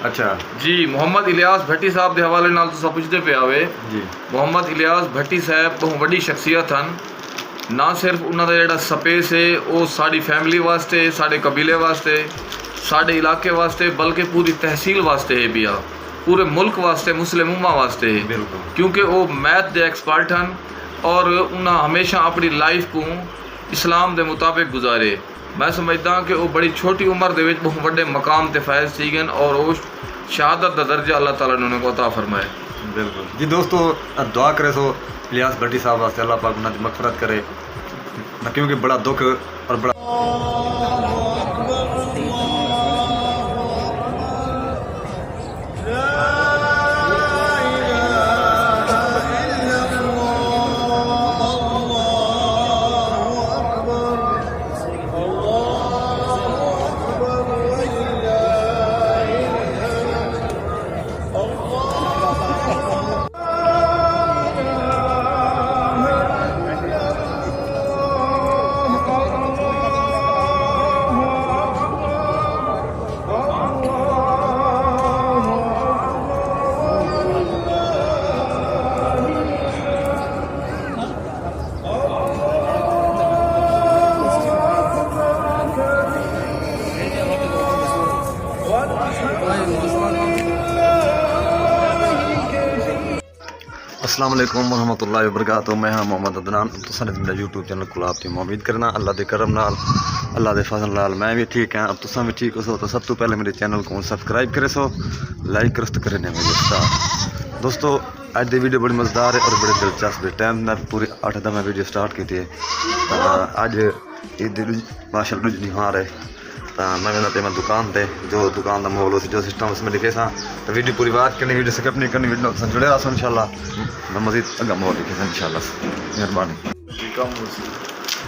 अच्छा जी मोहम्मद इलियास भट्टी साहब के हवाले नाल तुसां पुछदे पे आवे जी। मोहम्मद इलियास भट्टी साहब बहुत वड्डी शख्सियत हैं। ना सिर्फ उन्हों का जोड़ा स्पेस है वो साड़ी फैमिली वास्ते, साढ़े कबीले वास्ते, साढ़े इलाके वास्ते, बल्कि पूरी तहसील वास्ते है भी आ, पूरे मुल्क वास्ते, मुस्लिम उम्मा वास्ते है, बिल्कुल। क्योंकि वो मैथ के एक्सपर्ट हैं और उन्हें हमेशा अपनी लाइफ को इस्लाम के मुताबिक गुजारे। मैं समझदा कि वो बड़ी छोटी उम्र के बहुत बड़े मकाम ते फैज़ थी गए और वो शहादत का दर्जा अल्लाह ताला ने उन्हें अता फरमाए। बिल्कुल जी। दोस्तों दुआ करे सो इलियास भट्टी साहब वास्ते अल्लाह पाक उन्हें मगफरत करे, क्योंकि बड़ा दुख और बड़ा अस्सलाम वालेकुम रहमतुल्लाहि व बरकातहू। मैं हाँ मोहम्मद अदनान, तुसां मेरा यूट्यूब चैनल को आपकी उम्मीद करना अल्लाह के करम नाल, अल्लाह के फजल नाल मैं भी ठीक हाँ। अब तुसां भी ठीक हो सो तो सब तो पहले मेरे चैनल को सब्सक्राइब करे सो, लाइक करस्त करे ने मेरे स्टार। दोस्तों अज की वीडियो बड़ी मज़ेदार है और बड़ी दिलचस्प है। टाइम मैं पूरी 8 दिन मैं वीडियो स्टार्ट की है। अज ईद माशाअल्लाह दूजी निहार है, तो मैं वेंदा पे मैं दुकान पे जो दुकान का माहौल जो सिस्टम उसमें लिखे सा, तो वीडियो पूरी बात करनी, वीडियो स्किप नहीं करनी, वीडियो जुड़े रहा इंशाल्लाह। मैं मज़ीद अगर माहौल लिखे सा इंशाल्लाह, मेहरबानी।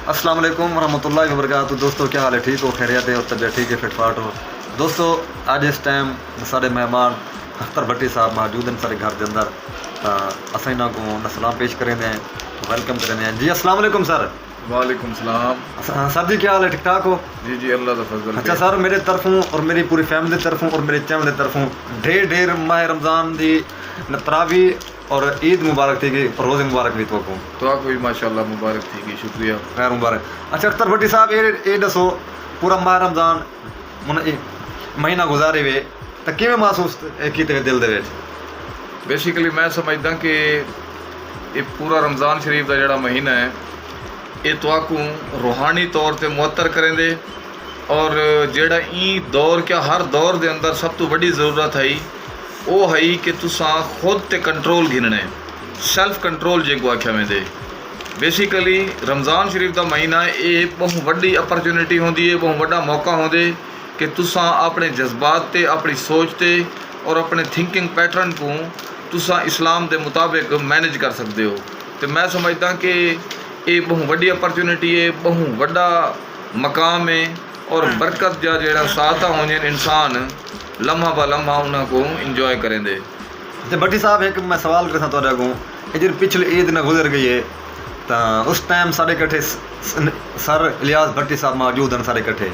अस्सलाम वालेकुम रहमतुल्लाहि व बरकातहू। दोस्तों क्या हाल है? ठीक हो, खैरियत है और तबीयत ठीक है, फिटफाट हो? दोस्तों अज इस टाइम सारे मेहमान अख्तर भट्टी साहब मौजूद हैं सारे घर के अंदर, अस इन्हों को सलाम पेश करें, वेलकम करें जी। अस्सलाम वालेकुम सर। वालेकुम सलाम। सर जी क्या हाल है? ठीक ठाक हो? जी जी अल्लाह का फजल। अच्छा सर, मेरे तरफों और मेरी पूरी फैमिली तरफों और मेरे चैनल की तरफों ढेर ढेर माह रमज़ान की तरावी और ईद मुबारक थी गई और रोज़े मुबारक भी तो आपको भी माशाअल्लाह मुबारक थी गई, शुक्रिया, खैर मुबारक। अच्छा अख्तर भट्टी साहब ये दसो पूरा माह रमज़ान महीना गुजारे हुए तो किवें महसूस किए दिल दे विच? बेसिकली मैं समझदा कि ये पूरा रमज़ान शरीफ का जोड़ा महीना है ये तो रूहानी तौर पर मुअत्तर करेंदे और जेड़ा ई दौर क्या हर दौर के अंदर सब तो बड़ी ज़रूरत है वो है कि तुसां खुद ते कंट्रोल गिनने, सेल्फ कंट्रोल जो आख्या वेंदे। बेसिकली रमज़ान शरीफ का महीना ये बहुत बड़ी अपॉर्चुनिटी होंदी है, बहुत बड़ा मौका होंदे कि तुसां अपने जज्बात ते, अपनी सोच ते और अपने थिंकिंग पैटर्न को तुसां इस्लाम के मुताबिक मैनेज कर सकते हो। तो मैं समझदा कि ये बहुत बड़ी अपॉर्चुनिटी है, बहुत बड़ा मकाम है और बरकत जा जेड़ा साता होंगे इंसान लम्हा ब लम्हा उन्होंने को इंजॉय करेंदे। तो भट्टी साहब एक मैं सवाल करता तुहाडे को, जो पिछले ईद न गुजर गई है तो उस टाइम सारे इकट्ठे सर इलियास भट्टी साहब मौजूद हैं सारे इकट्ठे,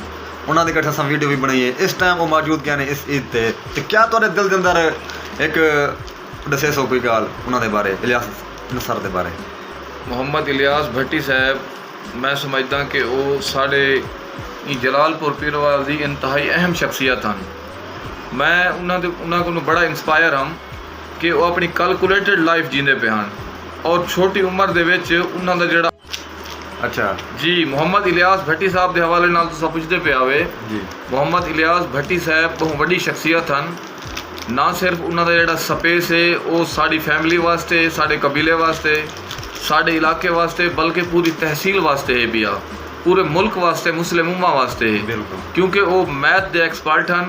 उन्होंने इकट्ठे असां वीडियो भी बनाई है। इस टाइम वो मौजूद क्या ने इस ईद पे, तो क्या तुहाडे दिल के अंदर एक दसे सो कोई गल उन्होंने बारे इलियास सर के बारे? मोहम्मद इलियास भट्टी साहब मैं समझदा कि वो साढ़े जलालपुर पीरवाल की इंतहाई अहम शख्सियत हैं। मैं उन्होंने बड़ा इंस्पायर हाँ कि वो अपनी कैलकुलेटेड लाइफ जींदे पे हैं और छोटी उम्र दे विच उन्हां दा जेड़ा। अच्छा जी मोहम्मद इलियास भट्टी साहब के हवाले नाल तुसां पुछदे पे आवे जी। मोहम्मद इलियास भट्टी साहब बहुत वड्डी शख्सियत हैं। ना सिर्फ उन्हां दा जेड़ा स्पेस है वो साड़ी फैमिली वास्ते, साढ़े कबीले वास्ते, साढ़े इलाके वास्ते, बल्कि पूरी तहसील वास्ते है भी आ, पूरे मुल्क वास्ते, मुस्लिम उम्मा वास्ते है, बिल्कुल, क्योंकि वो मैथ के एक्सपर्ट हैं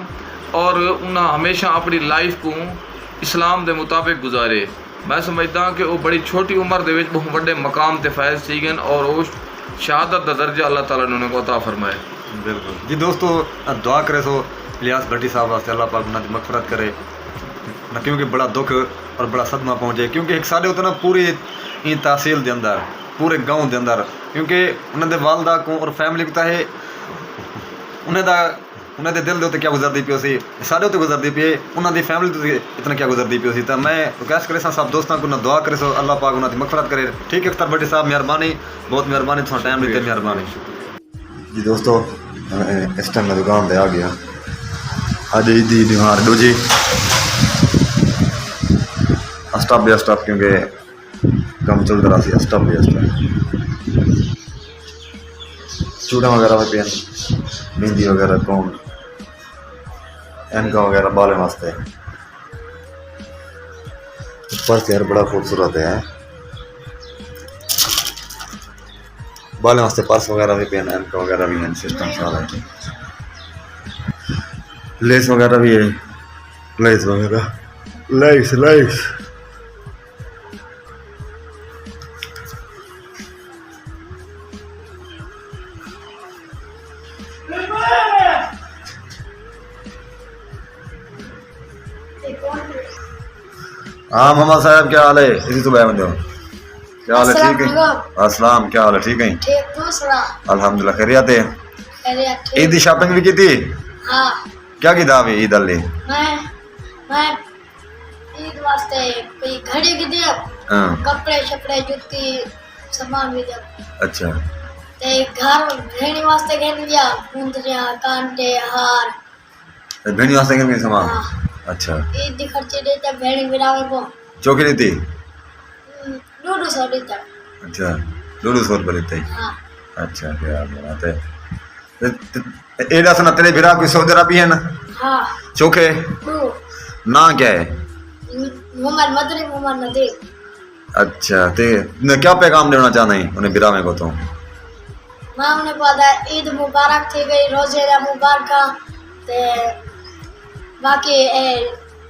और उन्हें हमेशा अपनी लाइफ को इस्लाम के मुताबिक गुजारे। मैं समझदा कि वो बड़ी छोटी उम्र के बहुत बड़े मकाम ते फैज़ थी गए और वो शहादत का दर्जा अल्लाह ताला ने उन्हें अता फरमाए। बिल्कुल जी। दोस्तों दुआ करे सो इलियास भट्टी साहब वास्ते अल्लाह पाक उन्हें मगफरत करे, क्योंकि बड़ा दुख और बड़ा सदमा पहुँचे, क्योंकि एक साढ़े होते ना पूरी तहसील के अंदर, पूरे गाँव के अंदर, क्योंकि उन्होंने वालदा को और फैमिली को है उन्हें ਉਹਨਾਂ ਦੇ ਦਿਲ ਦੇ ਉੱਤੇ ਕੀ ਗੁਜ਼ਰਦੀ ਪਈ ਸੀ, ਸਾਡੇ ਉੱਤੇ ਗੁਜ਼ਰਦੀ ਪਈ ਹੈ, ਉਹਨਾਂ ਦੀ ਫੈਮਿਲੀ ਤੇ ਇਤਨਾ ਕੀ ਗੁਜ਼ਰਦੀ ਪਈ ਸੀ। ਤਾਂ ਮੈਂ ਰਿਕਵੈਸਟ ਕਰੇ ਸਭ ਦੋਸਤਾਂ को दुआ करे सो अल्लाह पाक उन्होंने मगफरत करे। ठीक है अख्तर भट्टी साहब, मेहरबानी, बहुत मेहरबानी, थोड़ा टाइम देते मेहरबानी जी। दोस्तों इस टाइम मैं दुकान पर आ गया, अज ईदी निहार दूजी स्टॉप या स्टॉप, क्योंकि कम चलता रहा सी स्टॉप या स्टॉप। चूड़ा वगैरह भी पेन, मेहंदी वगैरह, कौन एनका वगैरह बालें वास्ते। पर्स यार बड़ा खूबसूरत है, बालें वास्ते पर्स वगैरह भी पेन, एनका वगैरह भी है, सिस्टम सारा है, लेस वगैरह भी है, लेस वगैरह, लेस लेस हाँ मोहम्मद साहब क्या हाल है? इसी सुबह में दो, क्या हाल है? ठीक है, अस्सलाम, क्या हाल है? ठीक है, अल्हम्दुलिल्लाह, खैरियत है। ईद की शॉपिंग भी की थी? हाँ। क्या की था अभी ईद अल्ली? मैं ईद वास्ते कोई घड़ी की दिया, हाँ। कपड़े शपड़े जूती सामान भी दिया। अच्छा, ते घर भेड़ी वास्ते घेन दिया, मुंदरियां, कांटे, हार। भेड़ी वास्ते कितने सामान? हाँ। अच्छा, ईद दी खर्चे देते भेड़ी बिरावे को चौकी ली थी? 200 देता। अच्छा, 200 रुपये लेते ही? हाँ। अच्छा, क्या बात है। ए दस ना तेरे भिरा कोई सौदेरा भी है ना? हाँ। चोखे दो ना क्या है? मोहम्मद मदरी, मोहम्मद नदीर। अच्छा, ते ने क्या पैगाम देना चाहना है उन्हें भिरा में को? तो मैं उन्हें पता ईद मुबारक थी गई, रोजे दा मुबारक ते बाकी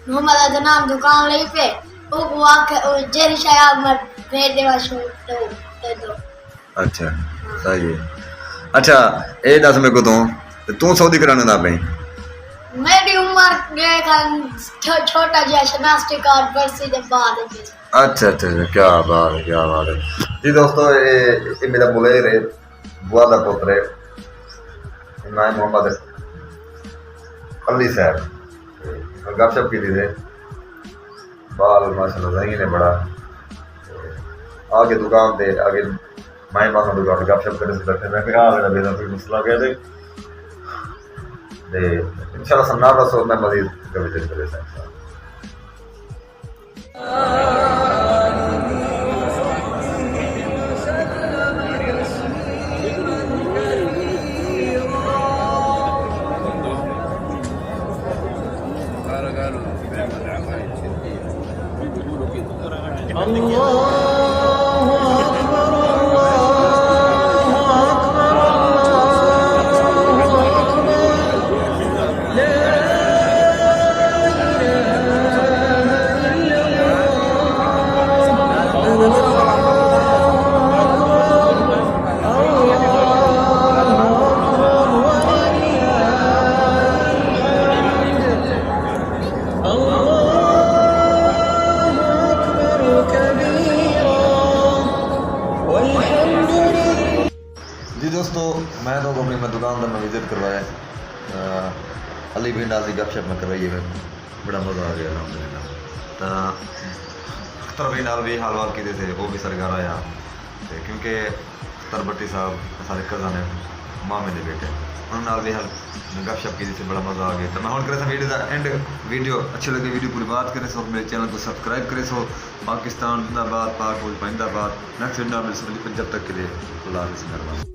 मोहम्मद अदनान दुकान ले पे ओ वाक जेरी शायद मैं भेज देवा शो तो दे दो। अच्छा, सही है। अच्छा, ए दस मेरे को तू सऊदी कराने दा भाई? मेरी उम्र छोटा जिहा शनाख्ती कार्ड बरसी दे बाद। अच्छा अच्छा, क्या बात है, क्या बात है जी। दोस्तों ये मेरा बुलेर है, बुआ का पुत्र है, नाम मोहम्मद अली साहब। गपशप की थी, बाल माशाल्लाह सही ने बड़ा आगे दुकान पे आगे माए पास दुकान गपशप करे से बैठे। मैं कहा मेरा बेटा कोई मसला गया थे इंशाल्लाह सन्ना रसो मैं मजीद विजिट करे से। जी दोस्तों मैं तो अपनी मैं दुकान का मैं विजिट करवाया, अली भी नाल की गपशप में करवाई है, बड़ा मज़ा आ गया अलहमदुलिल्लाह। तो अख्तर भाई नाल भी हाल वाल की थे, वो भी सरकार आया क्योंकि अख्तर भट्टी साहब सारे कज़न है, मामे ने बेटे, उन्होंने नाल भी हाल गपशप की थी, बड़ा मज़ा आ गया। तो मैं हम करे वीडियो का एंड, वीडियो अच्छी लगे वीडियो पूरी बात करे सो, मेरे चैनल को सब्सक्राइब करे सो। पाकिस्तान जिंदाबाद, पाक फौज जिंदाबाद। नेक्स्ट वीडियो में जब तक के लिए अल्लाह हाफ़िज़, मेहरबानी।